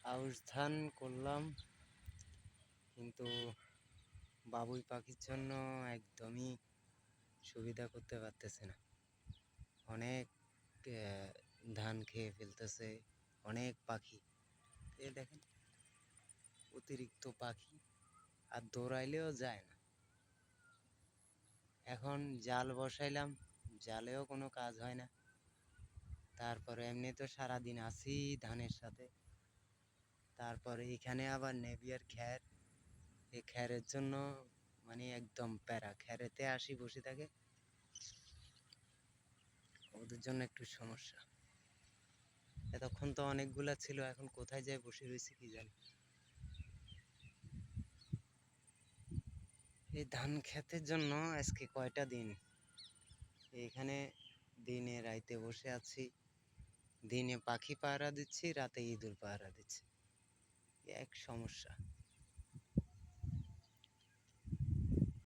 আউশ ধান করলাম, কিন্তু বাবুই পাখির জন্য একদমই সুবিধা করতে পারতেছে না। অনেক ধান খেয়ে ফেলতেছে, অনেক পাখি। এ দেখেন অতিরিক্ত পাখি, আর দৌড়াইলেও যায় না। এখন জাল বসাইলাম, জালেও কোনো কাজ হয় না। তারপরে এমনি তো সারাদিন আছি ধানের সাথে, তারপরে এখানে আবার নেপিয়ার খ্যার, এই খ্যারের জন্য মানে একদম প্যারা। খ্যারেতে আসি বসে থাকে, ওদের জন্য একটু সমস্যা। এতক্ষণ তো অনেকগুলা ছিল, এখন কোথায় যায় বসে রয়েছে কি জানি। এই ধান ক্ষেতের জন্য আজকে কয়টা দিন এখানে দিনে রাইতে বসে আছি। দিনে পাখি পাহারা দিচ্ছি, রাতে ইঁদুর পাহারা দিচ্ছি। এক সমস্যা।